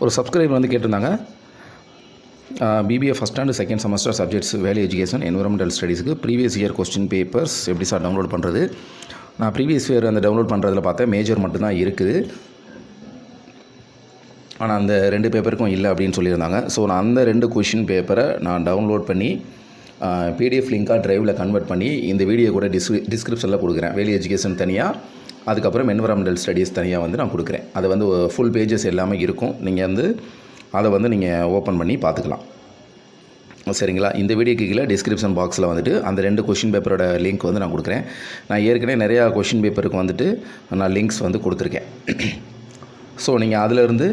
ஒரு சப்ஸ்கிரைபர் வந்து கேட்டிருந்தாங்க, BBA first and second semester subjects value education environmental ஸ்டடீஸுக்கு ப்ரீவியஸ் இயர் கொஸ்டின் பேப்பர்ஸ் எப்படி சார் டவுன்லோட் பண்ணுறது? நான் ப்ரீவியஸ் இயர் அந்த டவுன்லோட் பண்ணுறதுல பார்த்தேன் மேஜர் மட்டும்தான் இருக்குது, ஆனால் அந்த 2 பேப்பருக்கும் இல்லை அப்படின்னு சொல்லியிருந்தாங்க. ஸோ நான் அந்த 2 கொஷின் பேப்பரை நான் டவுன்லோட் பண்ணி பிடிஎஃப் லிங்காக ட்ரைவில் கன்வெர்ட் பண்ணி இந்த வீடியோ கூட டிஸ்கிரிப்ஷனில் கொடுக்குறேன். வேல்யூ எஜுகேஷன் தனியாக, அதுக்கப்புறம் என்விரான்மெண்டல் ஸ்டடீஸ் தனியாக வந்து நான் கொடுக்குறேன். அது வந்து ஃபுல் பேஜஸ் எல்லாமே இருக்கும். நீங்கள் வந்து அதை வந்து நீங்கள் ஓப்பன் பண்ணி பார்த்துக்கலாம். சரிங்களா? இந்த வீடியோக்கு கீழே டிஸ்கிரிப்ஷன் பாக்ஸில் வந்துட்டு அந்த 2 கொஷின் பேப்பரோட லிங்க் வந்து நான் கொடுக்குறேன். நான் ஏற்கனவே நிறையா கொஷின் பேப்பருக்கு வந்துட்டு நான் லிங்க்ஸ் வந்து கொடுத்துருக்கேன். ஸோ நீங்கள் அதிலேருந்து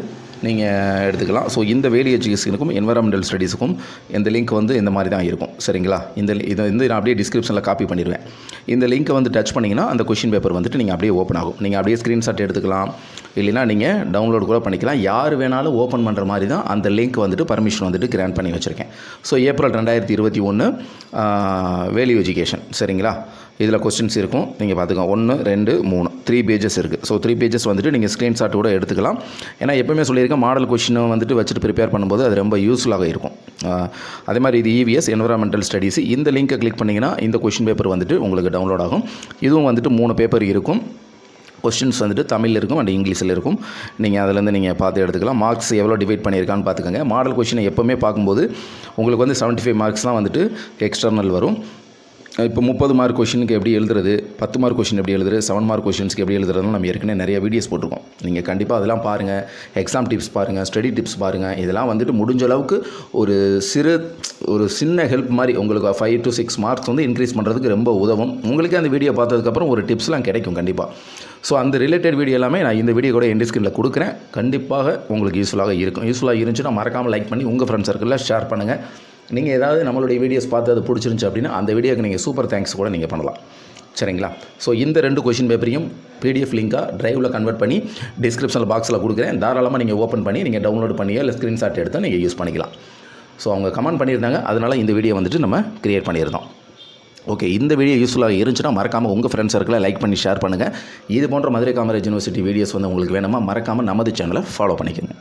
நீங்கள் எடுத்துக்கலாம். ஸோ இந்த வேல்யூ எஜுகேஷனுக்கும் என்விரான்மெண்டல் ஸ்டடீஸுக்கும் இந்த லிங்க் வந்து இந்த மாதிரி தான் இருக்கும். சரிங்களா? இதை வந்து நான் அப்படியே டிஸ்கிரிப்ஷனில் காப்பி பண்ணிடுவேன். இந்த லிங்க்கை வந்து டச் பண்ணிங்கன்னா அந்த கொஷின் பேப்பர் வந்துட்டு நீங்கள் அப்படியே ஓப்பன் ஆகும். நீங்கள் அப்படியே ஸ்க்ரீன்ஷாட் எடுத்துக்கலாம், இல்லைனா நீங்கள் டவுன்லோட் கூட பண்ணிக்கலாம். யார் வேணாலும் ஓப்பன் பண்ணுற மாதிரி தான் அந்த லிங்க் வந்துட்டு பர்மிஷன் வந்துட்டு கிராண்ட் பண்ணி வச்சுருக்கேன். So April 2021 value education. சரிங்களா? இதில் கொஸ்டின்ஸ் இருக்கும், நீங்கள் பார்த்துக்கோங்க. 1, 2, 3 3 பேஜஸ் இருக்குது. ஸோ 3 பேஜஸ் வந்துட்டு நீங்கள் ஸ்க்ரீன்ஷாட் கூட எடுத்துக்கலாம். ஏன்னா எப்போவுமே சொல்லியிருக்கேன், மாடல் கொஷினை வந்துட்டு வச்சுட்டு ப்ரிப்பேர் பண்ணும்போது அது ரொம்ப யூஸ்ஃபுல்லாக இருக்கும். அதே மாதிரி இது இவிஎஸ் என்விரான்மெண்டல் ஸ்டடீஸ். இந்த லிங்க்கை கிளிக் பண்ணிங்கன்னா இந்த கொஷின் பேப்பர் வந்துட்டு உங்களுக்கு டவுன்லோட் ஆகும். இதுவும் வந்துட்டு 3 பேப்பர் இருக்கும். கொஸ்டின்ஸ் வந்துட்டு தமிழில் இருக்கும் அண்ட் இங்கிலீஷில் இருக்கும். நீங்கள் அதிலேருந்து நீங்கள் பார்த்து எடுத்துக்கலாம். மார்க்ஸ் எவ்வளோ டிவைட் பண்ணியிருக்கான்னு பார்த்துக்கோங்க. மாடல் கொஷினை எப்போவுமே பார்க்கும்போது உங்களுக்கு வந்து 75 மார்க்ஸ் தான் வந்துட்டு எக்ஸ்டர்னல் வரும். இப்போ 30 மார்க் கொஷினுக்கு எப்படி எழுதுறது, 10 மார்க் கொஷின் எப்படி எழுதுறது, 7 மார்க் கொஷின்ஸ்க்கு எப்படி எழுதுறதுன்னு நம்ம ஏற்கனவே நிறைய வீடியோஸ் போட்டிருக்கோம். நீங்கள் கண்டிப்பாக அதெல்லாம் பாருங்கள். எக்ஸாம் டிப்ஸ் பாருங்கள், ஸ்டடி டிப்ஸ் பாருங்கள். இதெல்லாம் வந்துட்டு முடிஞ்ச அளவுக்கு ஒரு சின்ன ஹெல்ப் மாதிரி உங்களுக்கு 5 to 6 மார்க்ஸ் வந்து இன்க்ரீஸ் பண்ணுறதுக்கு ரொம்ப உதவும். உங்களுக்கே அந்த வீடியோ பார்த்ததுக்கப்புறம் ஒரு டிப்ஸ்லாம் கிடைக்கும் கண்டிப்பாக. ஸோ அந்த ரிலேட்டட் வீடியோ எல்லாமே நான் இந்த வீடியோ கூட எண்ட் ஸ்க்ரீனில் கொடுக்குறேன். கண்டிப்பாக உங்களுக்கு யூஸ்ஃபுல்லாக இருக்கும். யூஸ்ஃபுல்லாக இருந்துச்சுன்னா மறக்காமல் லைக் பண்ணி உங்கள் ஃப்ரெண்ட்ஸ் சர்க்கிளில் ஷேர் பண்ணுங்கள். நீங்கள் ஏதாவது நம்மளுடைய வீடியோஸ் பார்த்து அது பிடிச்சிருந்துச்சு அப்படின்னா அந்த வீடியோக்கு நீங்கள் சூப்பர் தேங்க்ஸ் கூட நீங்கள் பண்ணலாம். சரிங்களா? ஸோ இந்த 2 கொஷின் பேப்பரையும் பிடிஎஃப் லிங்காக ட்ரைவில் கன்வெர்ட் பண்ணி டிஸ்கிரிப்ஷனில் பாக்ஸில் கொடுக்குறேன். தாராளமாக நீங்கள் ஓப்பன் பண்ணி நீங்கள் டவுன்லோட் பண்ணியோ இல்லை ஸ்க்ரீன்ஷாட் எடுத்து நீங்கள் யூஸ் பண்ணிக்கலாம். ஸோ அவங்க கமெண்ட் பண்ணியிருந்தாங்க, அதனால் இந்த வீடியோ வந்துட்டு நம்ம க்ரியேட் பண்ணியிருந்தோம். ஓகே, இந்த வீடியோ யூஸ்ஃபுல்லாக இருந்துச்சுன்னா மறக்காமல் உங்கள் ஃப்ரெண்ட்ஸ் சர்க்கிளில் லைக் பண்ணி ஷேர் பண்ணுங்கள். இது போன்ற மதுரை காமராஜ் யூனிவர்சிட்டி வீடியோஸ் வந்து உங்களுக்கு வேணுமா மறக்காமல் நமது சேனலை ஃபாலோ பண்ணிக்கோங்க.